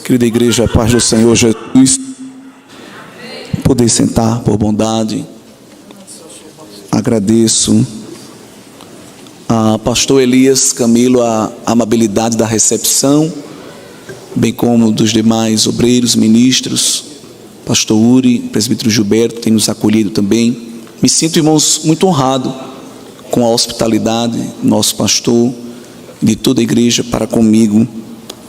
Querida igreja, a paz do Senhor Jesus. Poder sentar por bondade. Agradeço a pastor Elias Camilo a amabilidade da recepção, bem como dos demais obreiros, ministros, pastor Uri, presbítero Gilberto, tem nos acolhido também. Me sinto, irmãos, muito honrado com a hospitalidade do nosso pastor e de toda a igreja para comigo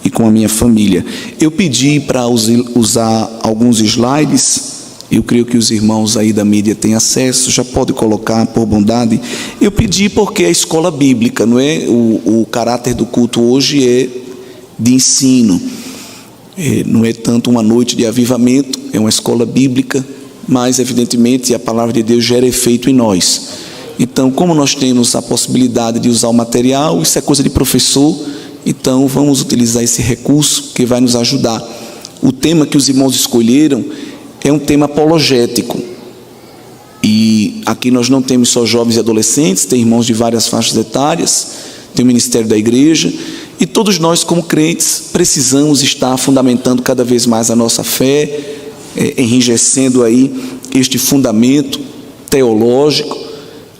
e com a minha família. Eu pedi para usar alguns slides. Eu creio que os irmãos aí da mídia têm acesso, já pode colocar por bondade. Eu pedi porque a escola bíblica, não é? O caráter do culto hoje é de ensino, não é tanto uma noite de avivamento, é uma escola bíblica, mas evidentemente a palavra de Deus gera efeito em nós. Então, como nós temos a possibilidade de usar o material, isso é coisa de professor, então vamos utilizar esse recurso que vai nos ajudar. O tema que os irmãos escolheram é um tema apologético, e aqui nós não temos só jovens e adolescentes, tem irmãos de várias faixas etárias, tem o ministério da igreja, e todos nós como crentes precisamos estar fundamentando cada vez mais a nossa fé, enrijecendo aí este fundamento teológico,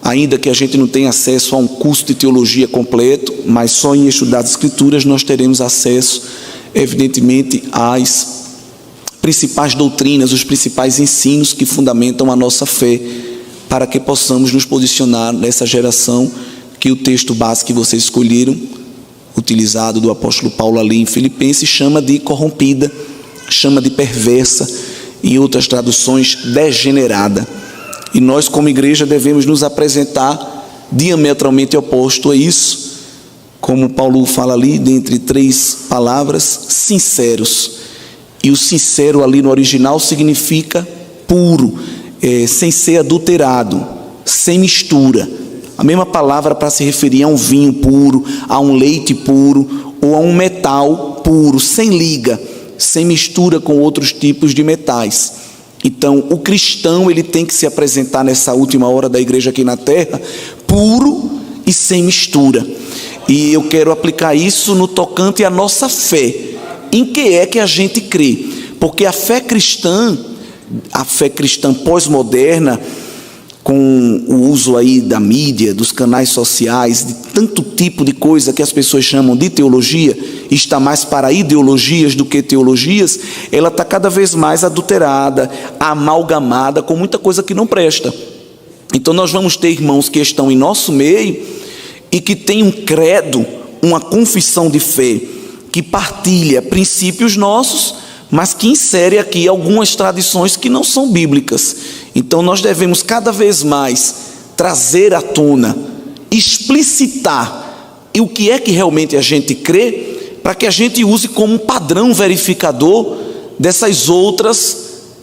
ainda que a gente não tenha acesso a um curso de teologia completo, mas só em estudar as escrituras nós teremos acesso, evidentemente, às principais doutrinas, os principais ensinos que fundamentam a nossa fé, para que possamos nos posicionar nessa geração que o texto básico que vocês escolheram, utilizado do apóstolo Paulo ali em Filipenses, chama de corrompida, chama de perversa, em outras traduções, degenerada. E nós como igreja devemos nos apresentar diametralmente oposto a isso, como Paulo fala ali, dentre 3 palavras, sinceros. E o sincero ali no original significa puro, sem ser adulterado, sem mistura. A mesma palavra para se referir a um vinho puro, a um leite puro, ou a um metal puro, sem liga, sem mistura com outros tipos de metais. Então, o cristão ele tem que se apresentar nessa última hora da igreja aqui na terra, puro e sem mistura. E eu quero aplicar isso no tocante à nossa fé. Em que é que a gente crê? Porque a fé cristã pós-moderna, com o uso aí da mídia, dos canais sociais, de tanto tipo de coisa que as pessoas chamam de teologia, está mais para ideologias do que teologias, ela está cada vez mais adulterada, amalgamada com muita coisa que não presta. Então nós vamos ter irmãos que estão em nosso meio e que têm um credo, uma confissão de fé, que partilha princípios nossos, mas que insere aqui algumas tradições que não são bíblicas. Então nós devemos cada vez mais trazer à tona, explicitar o que é que realmente a gente crê, para que a gente use como um padrão verificador dessas outras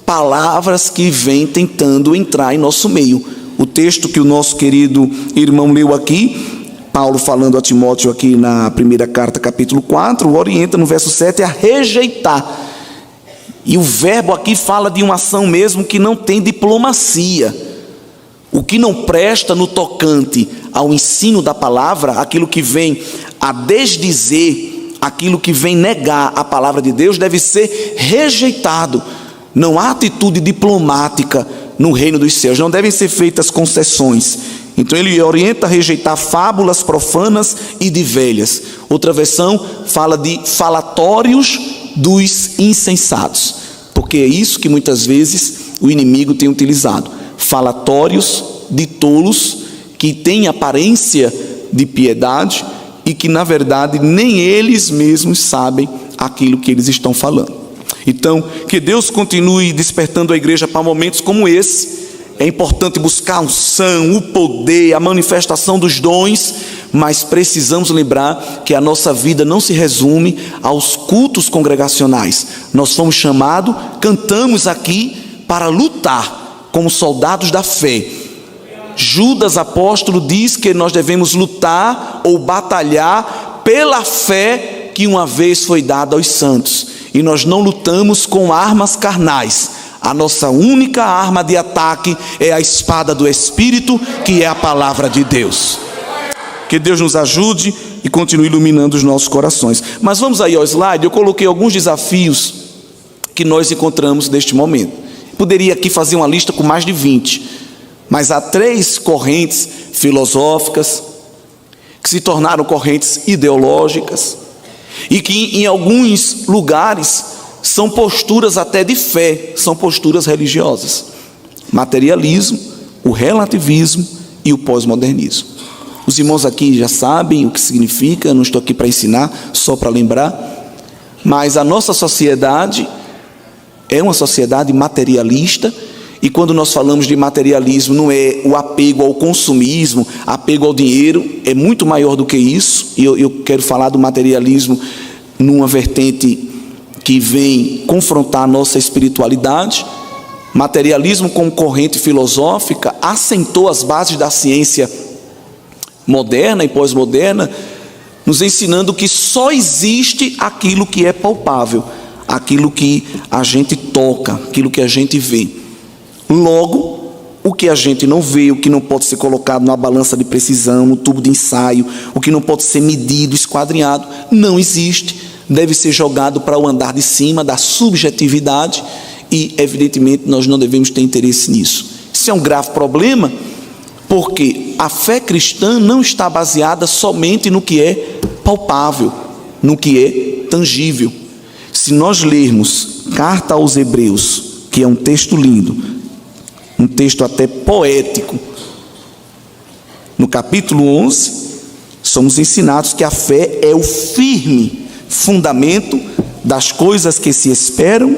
palavras que vêm tentando entrar em nosso meio. O texto que o nosso querido irmão leu aqui, Paulo falando a Timóteo aqui na primeira carta, capítulo 4, o orienta no verso 7 a rejeitar. E o verbo aqui fala de uma ação mesmo que não tem diplomacia. O que não presta no tocante ao ensino da palavra, aquilo que vem a desdizer, aquilo que vem negar a palavra de Deus, deve ser rejeitado. Não há atitude diplomática no reino dos céus, não devem ser feitas concessões. Então ele orienta a rejeitar fábulas profanas e de velhas. Outra versão fala de falatórios dos insensatos, porque é isso que muitas vezes o inimigo tem utilizado. Falatórios de tolos que têm aparência de piedade e que na verdade nem eles mesmos sabem aquilo que eles estão falando. Então, que Deus continue despertando a igreja para momentos como esse. É importante buscar a unção, o poder, a manifestação dos dons, mas precisamos lembrar que a nossa vida não se resume aos cultos congregacionais. Nós fomos chamados, cantamos aqui para lutar como soldados da fé. Judas apóstolo diz que nós devemos lutar ou batalhar pela fé que uma vez foi dada aos santos. E nós não lutamos com armas carnais. A nossa única arma de ataque é a espada do Espírito, que é a palavra de Deus. Que Deus nos ajude e continue iluminando os nossos corações. Mas vamos aí ao slide. Eu coloquei alguns desafios que nós encontramos neste momento. Poderia aqui fazer uma lista com mais de 20, mas há 3 correntes filosóficas que se tornaram correntes ideológicas e que em alguns lugares são posturas até de fé, são posturas religiosas: materialismo, o relativismo e o pós-modernismo. Os irmãos aqui já sabem o que significa, não estou aqui para ensinar, só para lembrar, mas a nossa sociedade é uma sociedade materialista, e quando nós falamos de materialismo, não é o apego ao consumismo, apego ao dinheiro, é muito maior do que isso, e eu quero falar do materialismo numa vertente que vem confrontar a nossa espiritualidade. Materialismo como corrente filosófica assentou as bases da ciência moderna e pós-moderna, nos ensinando que só existe aquilo que é palpável, aquilo que a gente toca, aquilo que a gente vê. Logo, o que a gente não vê, o que não pode ser colocado numa balança de precisão, no tubo de ensaio, o que não pode ser medido, esquadrinhado, não existe, deve ser jogado para o andar de cima da subjetividade, e evidentemente nós não devemos ter interesse nisso. Isso é um grave problema, porque a fé cristã não está baseada somente no que é palpável, no que é tangível. Se nós lermos Carta aos Hebreus, que é um texto lindo, um texto até poético, no capítulo 11, somos ensinados que a fé é o firme fundamento das coisas que se esperam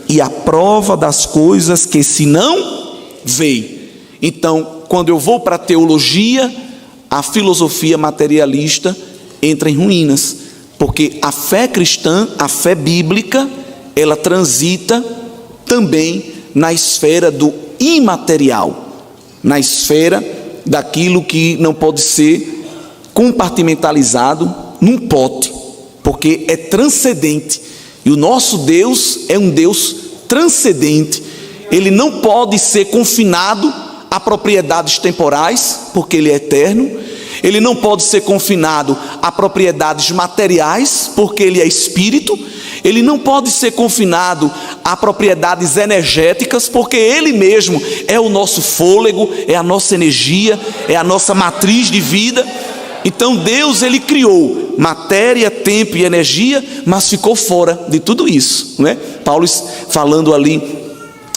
e a prova das coisas que se não veem. Então, quando eu vou para a teologia, a filosofia materialista entra em ruínas, porque a fé cristã, a fé bíblica, ela transita também na esfera do imaterial, na esfera daquilo que não pode ser compartimentalizado num pote, porque é transcendente, e o nosso Deus é um Deus transcendente. Ele não pode ser confinado a propriedades temporais, porque Ele é eterno. Ele não pode ser confinado a propriedades materiais, porque Ele é espírito. Ele não pode ser confinado a propriedades energéticas, porque Ele mesmo é o nosso fôlego, é a nossa energia, é a nossa matriz de vida. Então Deus, Ele criou matéria, tempo e energia, mas ficou fora de tudo isso, não é? Paulo, falando ali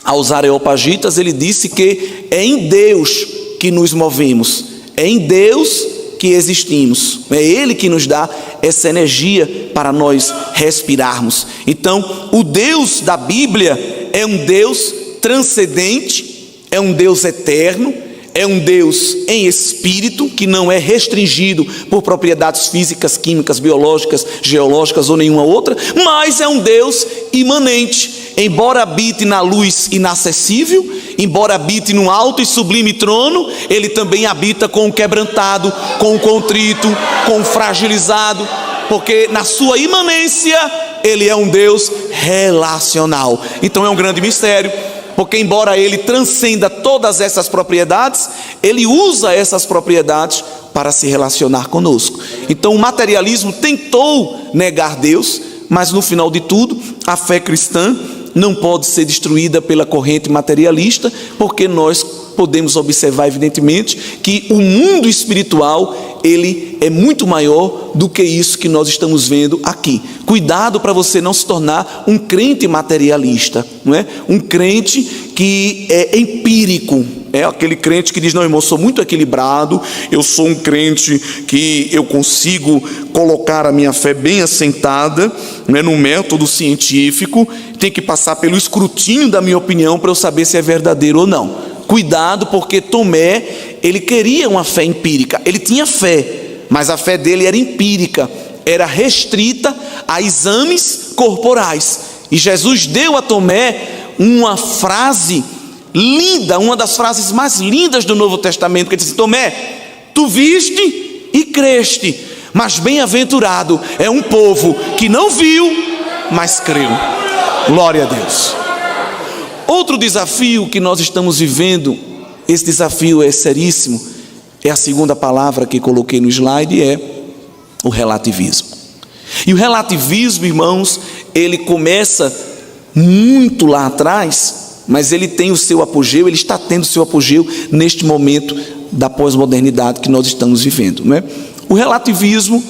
aos Areopagitas, ele disse que é em Deus que nos movemos, é em Deus que existimos, é Ele que nos dá essa energia para nós respirarmos. Então, o Deus da Bíblia é um Deus transcendente, é um Deus eterno, é um Deus em espírito, que não é restringido por propriedades físicas, químicas, biológicas, geológicas ou nenhuma outra, mas é um Deus imanente. Embora habite na luz inacessível, embora habite num alto e sublime trono, Ele também habita com o quebrantado, com o contrito, com o fragilizado, porque na sua imanência Ele é um Deus relacional. Então é um grande mistério, porque embora Ele transcenda todas essas propriedades, Ele usa essas propriedades para se relacionar conosco. Então o materialismo tentou negar Deus, mas no final de tudo, a fé cristã não pode ser destruída pela corrente materialista, porque nós podemos observar evidentemente que o mundo espiritual, ele é muito maior do que isso que nós estamos vendo aqui. Cuidado para você não se tornar um crente materialista, não é? Um crente que é empírico, é aquele crente que diz: não, irmão, eu sou muito equilibrado, eu sou um crente que eu consigo colocar a minha fé bem assentada, não é, no método científico, tem que passar pelo escrutínio da minha opinião para eu saber se é verdadeiro ou não. Cuidado, porque Tomé, ele queria uma fé empírica, ele tinha fé, mas a fé dele era empírica, era restrita a exames corporais. E Jesus deu a Tomé uma frase linda, uma das frases mais lindas do Novo Testamento, que diz: Tomé, tu viste e creste, mas bem-aventurado é um povo que não viu, mas creu. Glória a Deus. Outro desafio que nós estamos vivendo, esse desafio é seríssimo, é a segunda palavra que coloquei no slide, é o relativismo. E o relativismo, irmãos, ele começa muito lá atrás, mas ele tem o seu apogeu, ele está tendo o seu apogeu neste momento da pós-modernidade que nós estamos vivendo, não é? O relativismo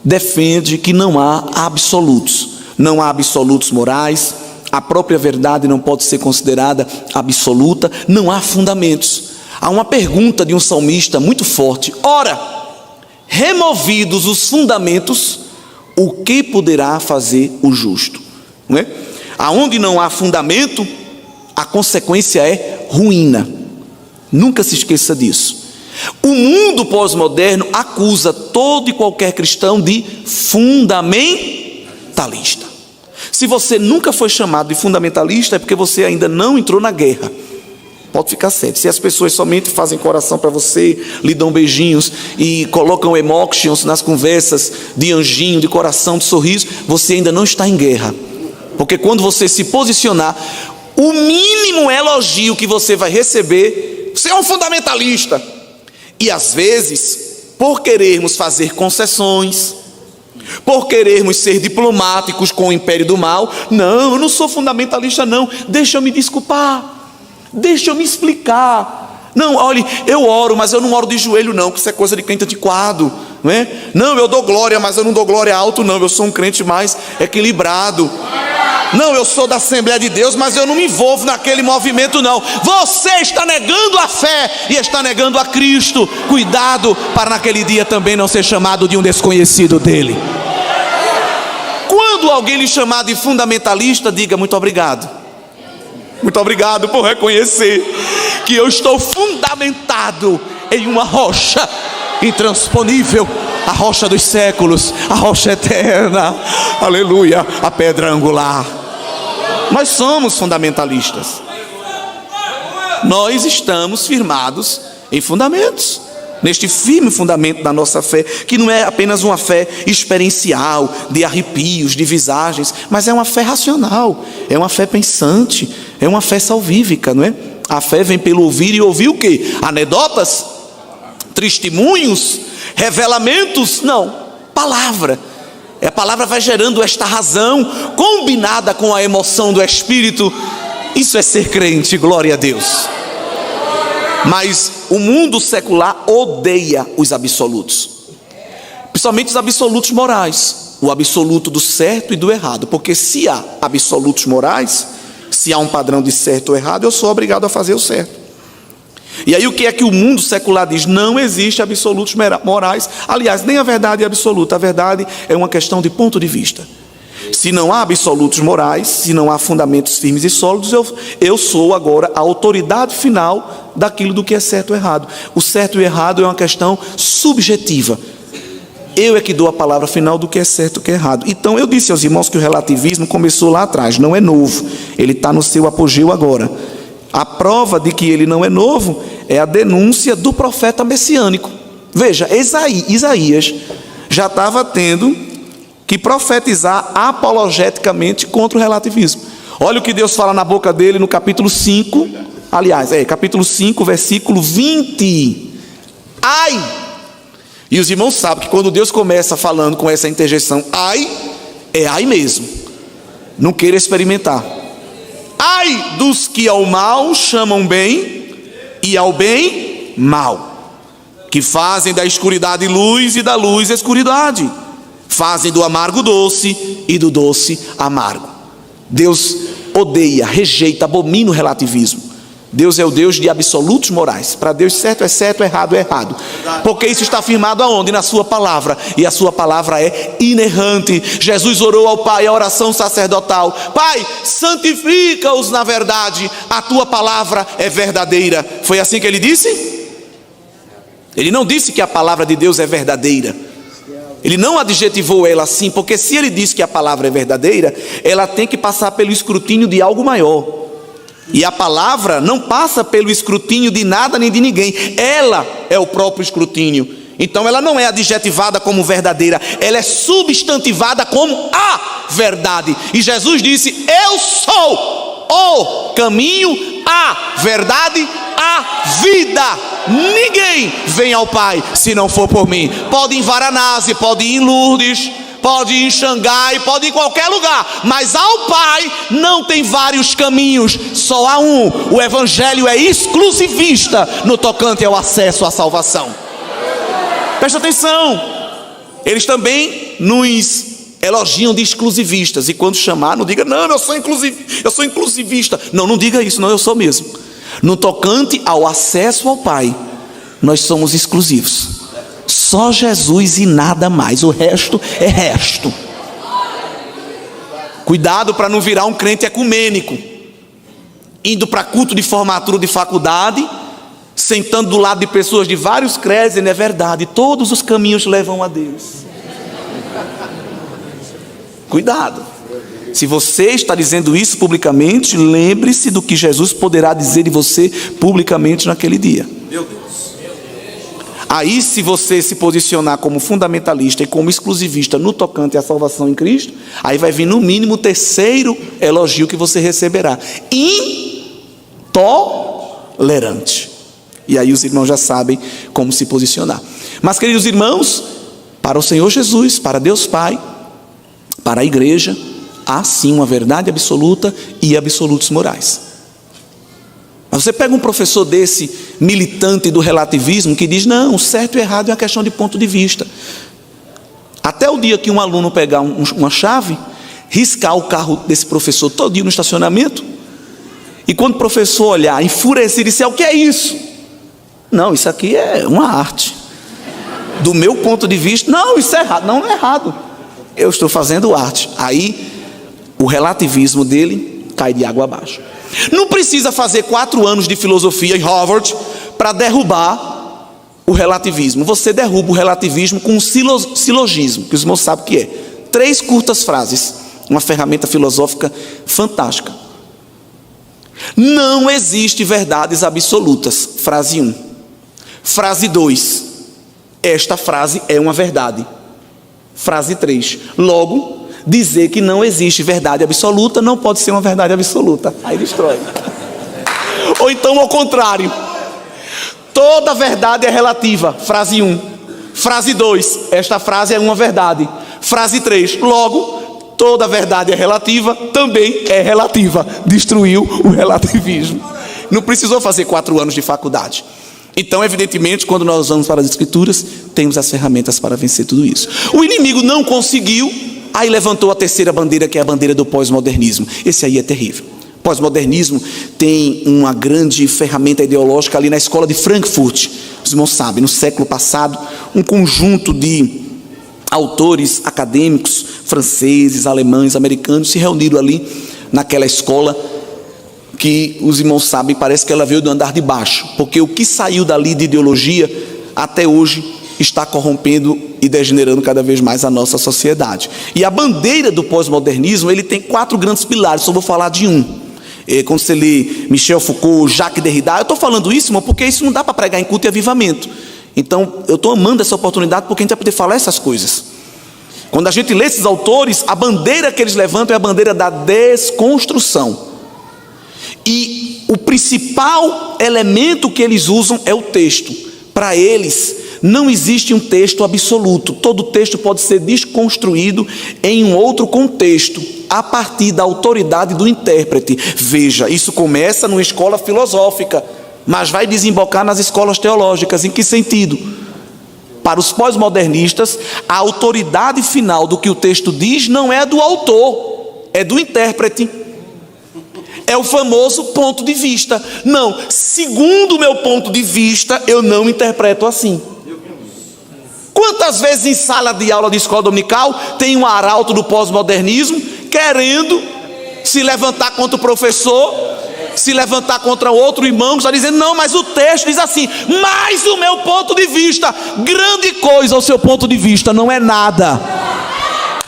defende que não há absolutos, não há absolutos morais, a própria verdade não pode ser considerada absoluta, não há fundamentos. Há uma pergunta de um salmista muito forte: ora, removidos os fundamentos, o que poderá fazer o justo? Não é? Aonde não há fundamento, a consequência é ruína. Nunca se esqueça disso. O mundo pós-moderno acusa todo e qualquer cristão de fundamentalista. Se você nunca foi chamado de fundamentalista, é porque você ainda não entrou na guerra. Pode ficar certo. Se as pessoas somente fazem coração para você, lhe dão beijinhos e colocam emotions nas conversas de anjinho, de coração, de sorriso, você ainda não está em guerra. Porque quando você se posicionar, o mínimo elogio que você vai receber: você é um fundamentalista. E às vezes, por querermos fazer concessões, por querermos ser diplomáticos com o império do mal, não, eu não sou fundamentalista não, deixa eu me desculpar, deixa eu me explicar. Não, olhe, eu oro, mas eu não oro de joelho não, que isso é coisa de crente antiquado, não é? Não, eu dou glória, mas eu não dou glória alto não, eu sou um crente mais equilibrado. Não, eu sou da Assembleia de Deus, mas eu não me envolvo naquele movimento não. Você está negando a fé e está negando a Cristo. Cuidado para naquele dia também não ser chamado de um desconhecido dele. Quando alguém lhe chamar de fundamentalista, diga: muito obrigado. Muito obrigado por reconhecer que eu estou fundamentado em uma rocha intransponível, a rocha dos séculos, a rocha eterna, aleluia, a pedra angular. Nós somos fundamentalistas. Nós estamos firmados em fundamentos, neste firme fundamento da nossa fé, que não é apenas uma fé experiencial, de arrepios, de visagens, mas é uma fé racional, é uma fé pensante, é uma fé salvífica, não é? A fé vem pelo ouvir, e ouvir o quê? Anedotas? Testemunhos? Revelamentos? Não, palavra. A palavra vai gerando esta razão, combinada com a emoção do Espírito. Isso é ser crente, glória a Deus. Mas o mundo secular odeia os absolutos, principalmente os absolutos morais, o absoluto do certo e do errado. Porque se há absolutos morais, se há um padrão de certo ou errado, eu sou obrigado a fazer o certo. E aí o que é que o mundo secular diz? Não existe absolutos morais. Aliás, nem a verdade é absoluta. A verdade é uma questão de ponto de vista. Se não há absolutos morais, se não há fundamentos firmes e sólidos, eu sou agora a autoridade final daquilo do que é certo ou errado. O certo e errado é uma questão subjetiva. Eu é que dou a palavra final do que é certo e o que é errado. Então eu disse aos irmãos que o relativismo começou lá atrás, não é novo. Ele está no seu apogeu agora. A prova de que ele não é novo é a denúncia do profeta messiânico. Veja, Isaías já estava tendo que profetizar apologeticamente contra o relativismo. Olha o que Deus fala na boca dele no capítulo 5, capítulo 5, versículo 20. Ai! E os irmãos sabem que quando Deus começa falando com essa interjeição, ai, é ai mesmo. Não queira experimentar. Ai dos que ao mal chamam bem, e ao bem mal, que fazem da escuridade luz e da luz escuridade, fazem do amargo doce e do doce amargo. Deus odeia, rejeita, abomina o relativismo. Deus é o Deus de absolutos morais. Para Deus certo, errado é errado. Porque isso está firmado aonde? Na sua palavra. E a sua palavra é inerrante. Jesus orou ao Pai, a oração sacerdotal: Pai, santifica-os na verdade, a tua palavra é verdadeira. Foi assim que ele disse? Ele não disse que a palavra de Deus é verdadeira. Ele não adjetivou ela assim, porque se ele diz que a palavra é verdadeira, ela tem que passar pelo escrutínio de algo maior. E a palavra não passa pelo escrutínio de nada nem de ninguém. Ela é o próprio escrutínio. Então ela não é adjetivada como verdadeira, ela é substantivada como a verdade. E Jesus disse: eu sou o caminho, a verdade a vida. Ninguém vem ao Pai se não for por mim. Pode ir em Varanasi, pode ir em Lourdes, pode ir em Xangai, pode ir em qualquer lugar, mas ao Pai não tem vários caminhos, só há um. O Evangelho é exclusivista no tocante ao acesso à salvação. Presta atenção, eles também nos elogiam de exclusivistas, e quando chamar, não diga, não, eu sou inclusivista. Não diga isso, não, eu sou mesmo. No tocante ao acesso ao Pai, nós somos exclusivos. Só Jesus e nada mais, o resto é resto. Cuidado para não virar um crente ecumênico, indo para culto de formatura de faculdade, sentando do lado de pessoas de vários credos, e não é verdade, todos os caminhos levam a Deus. Cuidado, se você está dizendo isso publicamente, lembre-se do que Jesus poderá dizer de você publicamente naquele dia. Meu Deus. Aí, se você se posicionar como fundamentalista e como exclusivista no tocante à salvação em Cristo, aí vai vir no mínimo o terceiro elogio que você receberá: intolerante. E aí os irmãos já sabem como se posicionar. Mas, queridos irmãos, para o Senhor Jesus, para Deus Pai, para a igreja, há sim uma verdade absoluta e absolutos morais. Mas você pega um professor desse, militante do relativismo, que diz, não, o certo e o errado é uma questão de ponto de vista. Até o dia que um aluno pegar uma chave, riscar o carro desse professor todinho no estacionamento, e quando o professor olhar, enfurecer e disser, o que é isso? Não, isso aqui é uma arte. Do meu ponto de vista, não, isso é errado. Não é errado. Eu estou fazendo arte. Aí o relativismo dele cai de água abaixo. Não precisa fazer 4 anos de filosofia em Harvard para derrubar o relativismo. Você derruba o relativismo com um silogismo, que os irmãos sabem o que é. 3 curtas frases, uma ferramenta filosófica fantástica. Não existe verdades absolutas. Frase 1. Frase 2. Esta frase é uma verdade. Frase 3. Logo, dizer que não existe verdade absoluta não pode ser uma verdade absoluta. Aí destrói. Ou então ao contrário, toda verdade é relativa. Frase 1. Frase 2. Esta frase é uma verdade. Frase 3. Logo, toda verdade é relativa, também é relativa. Destruiu o relativismo. Não precisou fazer 4 anos de faculdade. Então, evidentemente, quando nós vamos para as Escrituras, temos as ferramentas para vencer tudo isso. O inimigo não conseguiu, aí levantou a terceira bandeira, que é a bandeira do pós-modernismo. Esse aí é terrível. O pós-modernismo tem uma grande ferramenta ideológica ali na escola de Frankfurt. Os irmãos sabem, no século passado, um conjunto de autores acadêmicos, franceses, alemães, americanos, se reuniram ali naquela escola, que os irmãos sabem, parece que ela veio do andar de baixo, porque o que saiu dali de ideologia, até hoje, está corrompendo e degenerando cada vez mais a nossa sociedade. E a bandeira do pós-modernismo, ele tem 4 grandes pilares, só vou falar de um. Quando você lê Michel Foucault, Jacques Derrida, eu estou falando isso, irmão, porque isso não dá para pregar em culto e avivamento. Então, eu estou amando essa oportunidade, porque a gente vai poder falar essas coisas. Quando a gente lê esses autores, a bandeira que eles levantam é a bandeira da desconstrução. E o principal elemento que eles usam é o texto. Para eles, não existe um texto absoluto. Todo texto pode ser desconstruído em um outro contexto, a partir da autoridade do intérprete. Veja, isso começa numa escola filosófica, mas vai desembocar nas escolas teológicas. Em que sentido? Para os pós-modernistas, a autoridade final do que o texto diz não é do autor, é do intérprete. É o famoso ponto de vista. Não, segundo o meu ponto de vista, eu não interpreto assim. Quantas vezes em sala de aula de escola dominical tem um arauto do pós-modernismo querendo se levantar contra o professor, se levantar contra outro irmão que está dizendo, não, mas o texto diz assim, mas o meu ponto de vista, grande coisa o seu ponto de vista, não é nada.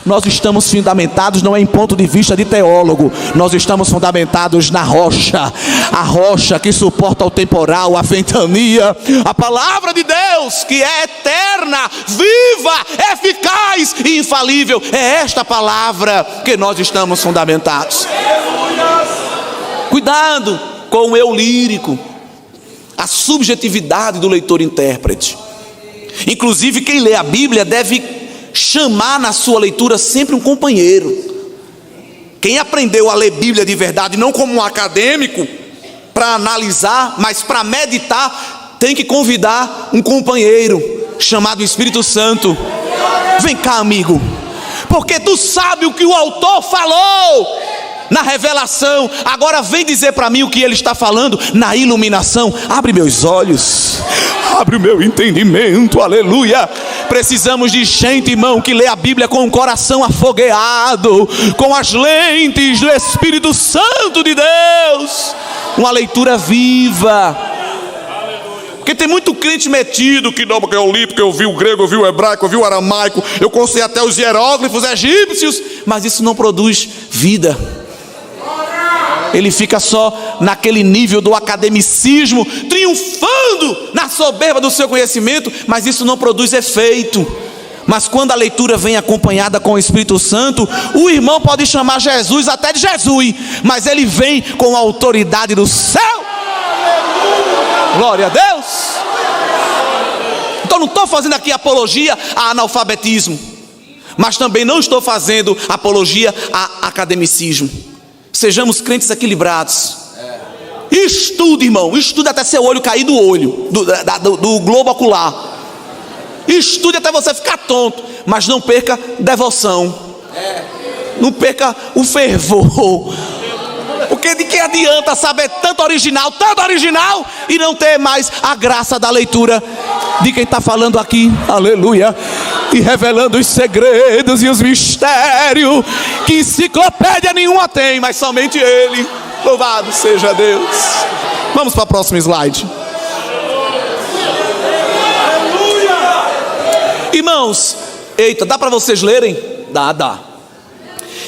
Nós estamos fundamentados não é em ponto de vista de teólogo, nós estamos fundamentados na rocha, a rocha que suporta o temporal, a ventania, a palavra de Deus que é eterna, viva, eficaz e infalível. É esta palavra que nós estamos fundamentados. Cuidado com o eu lírico. a subjetividade do leitor-intérprete. Inclusive, quem lê a Bíblia deve chamar na sua leitura sempre um companheiro. Quem aprendeu a ler Bíblia de verdade, não como um acadêmico, para analisar, mas para meditar, tem que convidar um companheiro, chamado Espírito Santo. Vem cá, amigo, porque tu sabe o que o autor falou na revelação, agora vem dizer para mim o que ele está falando na iluminação. Abre meus olhos, abre o meu entendimento, aleluia. Precisamos de gente, irmão, que lê a Bíblia com o coração afogueado, com as lentes do Espírito Santo de Deus, uma leitura viva. Porque tem muito crente metido que não, porque eu li, porque eu vi o grego, eu vi o hebraico, eu vi o aramaico, eu conheci até os hieróglifos egípcios, mas isso não produz vida. Ele fica só naquele nível do academicismo, triunfando na soberba do seu conhecimento, mas isso não produz efeito. Mas quando a leitura vem acompanhada com o Espírito Santo, o irmão pode chamar Jesus até de Jesus, mas ele vem com a autoridade do céu. Glória a Deus. Então não estou fazendo aqui apologia a analfabetismo, mas também não estou fazendo apologia a academicismo. Sejamos crentes equilibrados. Estude, irmão, estude até seu olho cair do olho, do globo ocular. Estude até você ficar tonto, mas não perca devoção, não perca o fervor. Porque de que adianta saber tanto original, e não ter mais a graça da leitura de quem está falando aqui, aleluia, e revelando os segredos e os mistérios que enciclopédia nenhuma tem, mas somente Ele. Louvado seja Deus. Vamos para o próximo slide. Irmãos, eita, dá para vocês lerem? Dá.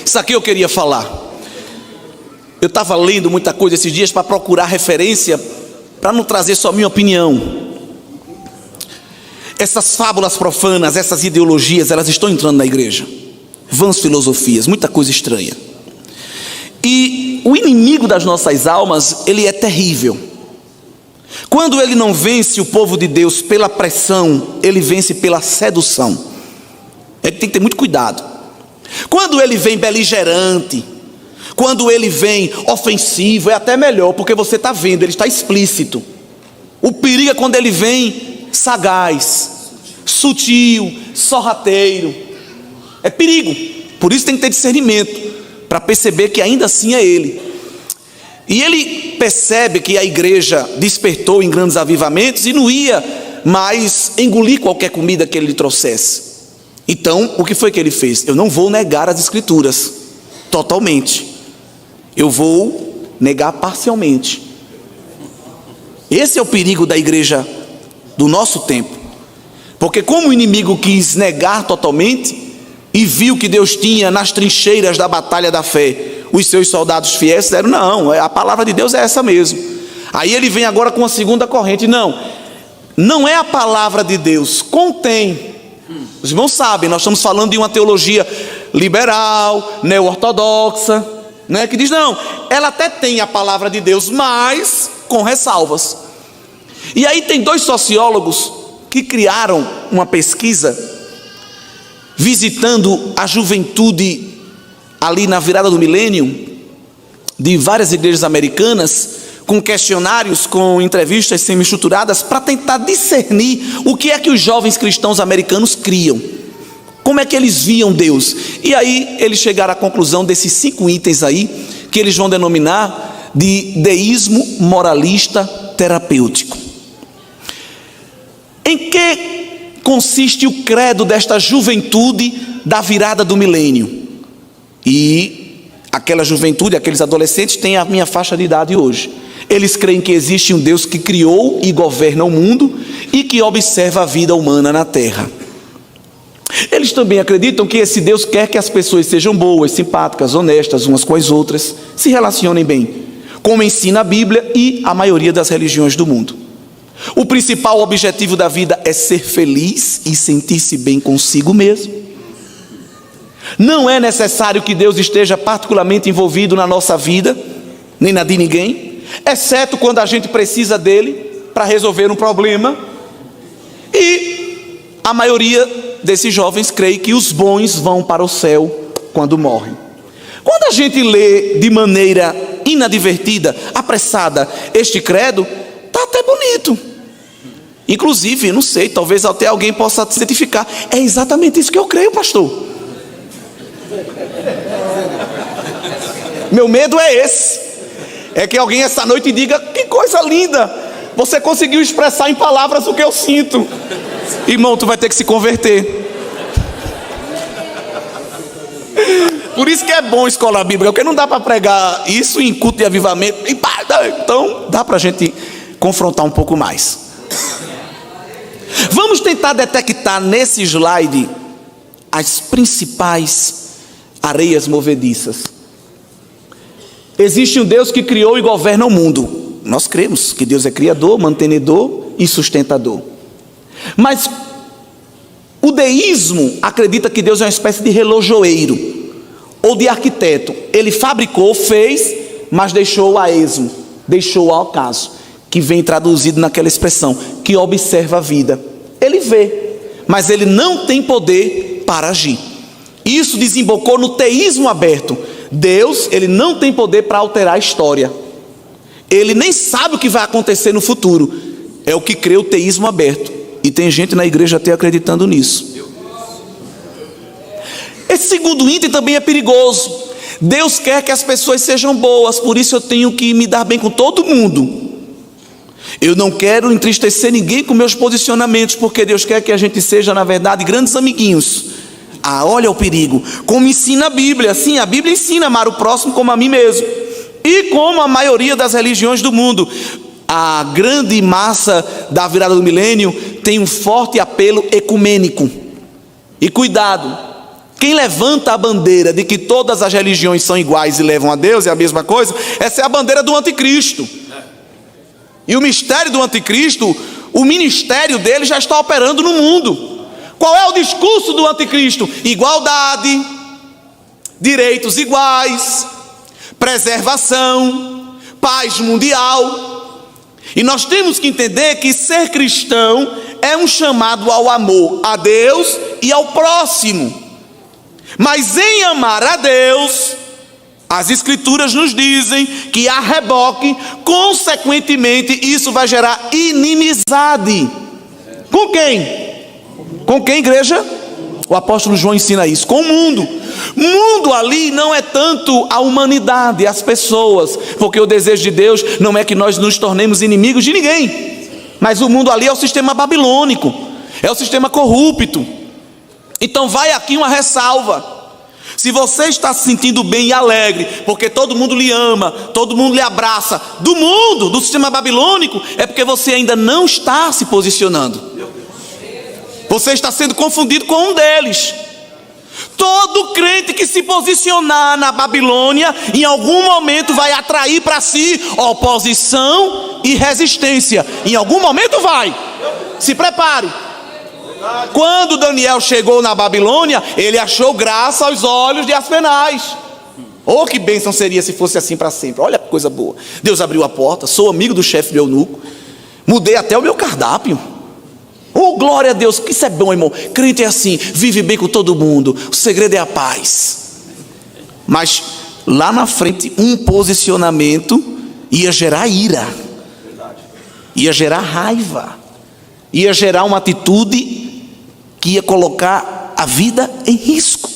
Isso aqui eu queria falar. Eu estava lendo muita coisa esses dias para procurar referência, para não trazer só minha opinião. Essas fábulas profanas, essas ideologias, elas estão entrando na igreja. Vãs filosofias, muita coisa estranha. E o inimigo das nossas almas, ele é terrível. Quando ele não vence o povo de Deus pela pressão, ele vence pela sedução. Ele tem que ter muito cuidado. Quando ele vem beligerante, quando ele vem ofensivo, é até melhor, porque você está vendo, ele está explícito. O perigo é quando ele vem sagaz, sutil, sorrateiro. É perigo. Por isso tem que ter discernimento, para perceber que ainda assim é ele. E ele percebe que a igreja despertou em grandes avivamentos e não ia mais engolir qualquer comida que ele lhe trouxesse. Então, o que foi que ele fez? Eu não vou negar as escrituras totalmente, eu vou negar parcialmente. Esse é o perigo da igreja do nosso tempo. Porque como o inimigo quis negar totalmente e viu que Deus tinha nas trincheiras da batalha da fé os seus soldados fiéis, disseram, não, a palavra de Deus é essa mesmo. Aí ele vem agora com a segunda corrente, não é a palavra de Deus, contém. Os irmãos sabem, nós estamos falando de uma teologia liberal, neo-ortodoxa, né, que diz, não, ela até tem a palavra de Deus, mas com ressalvas. E aí tem dois sociólogos que criaram uma pesquisa, visitando a juventude ali na virada do milênio, de várias igrejas americanas, com questionários, com entrevistas semi-estruturadas, para tentar discernir o que é que os jovens cristãos americanos criam, como é que eles viam Deus. E aí eles chegaram à conclusão desses 5 itens aí, que eles vão denominar de deísmo moralista terapêutico. Em que consiste o credo desta juventude da virada do milênio? E aquela juventude, aqueles adolescentes têm a minha faixa de idade hoje. Eles creem que existe um Deus que criou e governa o mundo e que observa a vida humana na terra. Eles também acreditam que esse Deus quer que as pessoas sejam boas, simpáticas, honestas umas com as outras, se relacionem bem, como ensina a Bíblia e a maioria das religiões do mundo. O principal objetivo da vida é ser feliz e sentir-se bem consigo mesmo. Não é necessário que Deus esteja particularmente envolvido na nossa vida, nem na de ninguém, exceto quando a gente precisa dele. para resolver um problema. E a maioria desses jovens crê que os bons vão para o céu quando morrem. Quando a gente lê de maneira inadvertida, apressada, este credo, está até bonito. Inclusive, não sei, talvez até alguém possa se identificar. É exatamente isso que eu creio, pastor. Meu medo é esse. É que alguém essa noite diga: que coisa linda, você conseguiu expressar em palavras o que eu sinto. Irmão, tu vai ter que se converter. Por isso que é bom escola bíblica, porque não dá para pregar isso em culto de avivamento. Então dá para a gente confrontar um pouco mais. Vamos tentar detectar nesse slide as principais areias movediças. Existe um Deus que criou e governa o mundo. Nós cremos que Deus é criador, mantenedor e sustentador. Mas o deísmo acredita que Deus é uma espécie de relojoeiro ou de arquiteto. Ele fabricou, fez, mas deixou a esmo, deixou ao acaso, que vem traduzido naquela expressão, que observa a vida. Ele vê, mas ele não tem poder para agir. Isso desembocou no teísmo aberto. Deus, ele não tem poder para alterar a história. Ele nem sabe o que vai acontecer no futuro. É o que crê o teísmo aberto. E tem gente na igreja até acreditando nisso. Esse segundo item também é perigoso. Deus quer que as pessoas sejam boas, por isso eu tenho que me dar bem com todo mundo. Eu não quero entristecer ninguém com meus posicionamentos, porque Deus quer que a gente seja, na verdade, grandes amiguinhos. Olha o perigo. Como ensina a Bíblia. Sim, a Bíblia ensina a amar o próximo como a mim mesmo. E como a maioria das religiões do mundo, a grande massa da virada do milênio tem um forte apelo ecumênico. E cuidado, quem levanta a bandeira de que todas as religiões são iguais e levam a Deus, é a mesma coisa, essa é a bandeira do anticristo. E o mistério do anticristo, o ministério dele já está operando no mundo. Qual é o discurso do anticristo? Igualdade, direitos iguais, preservação, paz mundial. E nós temos que entender que ser cristão é um chamado ao amor a Deus e ao próximo. Mas em amar a Deus, as escrituras nos dizem que a reboque, consequentemente, isso vai gerar inimizade. Com quem? Com quem, igreja? O apóstolo João ensina isso. Com o mundo. Mundo ali não é tanto a humanidade, as pessoas, porque o desejo de Deus não é que nós nos tornemos inimigos de ninguém. Mas o mundo ali é o sistema babilônico, é o sistema corrupto. Então vai aqui uma ressalva. Se você está se sentindo bem e alegre, porque todo mundo lhe ama, todo mundo lhe abraça, do mundo, do sistema babilônico, é porque você ainda não está se posicionando. Você está sendo confundido com um deles. Todo crente que se posicionar na Babilônia, em algum momento vai atrair para si oposição e resistência. Em algum momento vai. Se prepare. Quando Daniel chegou na Babilônia, ele achou graça aos olhos de Aspenaz. Oh, que bênção seria se fosse assim para sempre. Olha que coisa boa. Deus abriu a porta, sou amigo do chefe do eunuco, mudei até o meu cardápio. Oh, glória a Deus, que isso é bom, irmão. Crente é assim, vive bem com todo mundo. O segredo é a paz. Mas lá na frente, um posicionamento ia gerar ira, ia gerar raiva, ia gerar uma atitude que ia colocar a vida em risco.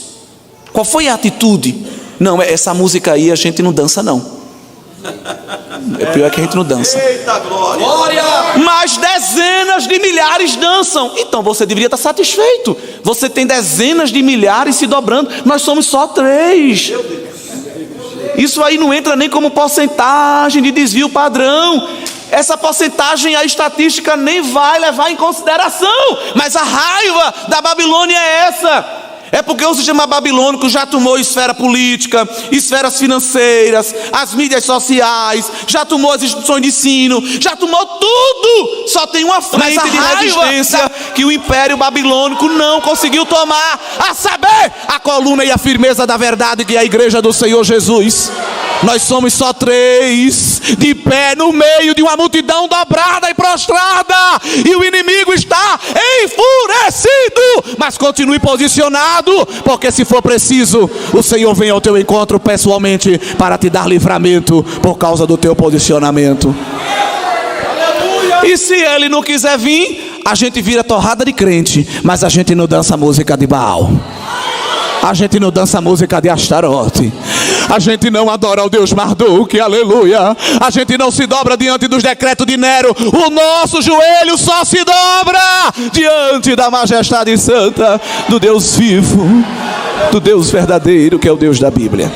Qual foi a atitude? Não, essa música aí a gente não dança não. É pior que a gente não dança. Eita glória! Mas dezenas de milhares dançam. Então você deveria estar satisfeito. Você tem dezenas de milhares se dobrando. Nós somos só 3. Isso aí não entra nem como porcentagem de desvio padrão. Essa porcentagem a estatística nem vai levar em consideração. Mas a raiva da Babilônia é essa. É porque o sistema babilônico já tomou esfera política, esferas financeiras, as mídias sociais, já tomou as instituições de ensino, já tomou tudo. Só tem uma frente de resistência que o império babilônico não conseguiu tomar, a saber, a coluna e a firmeza da verdade, que é a igreja do Senhor Jesus. Nós somos só 3 de pé no meio de uma multidão dobrada e prostrada, e o inimigo está enfurecido. Mas continue posicionado, porque se for preciso, o Senhor vem ao teu encontro pessoalmente para te dar livramento por causa do teu posicionamento. E se ele não quiser vir, a gente vira torrada de crente, mas a gente não dança música de Baal, a gente não dança música de Astarote, a gente não adora o Deus Marduk, aleluia. A gente não se dobra diante dos decretos de Nero. O nosso joelho só se dobra diante da majestade santa do Deus vivo, do Deus verdadeiro, que é o Deus da Bíblia.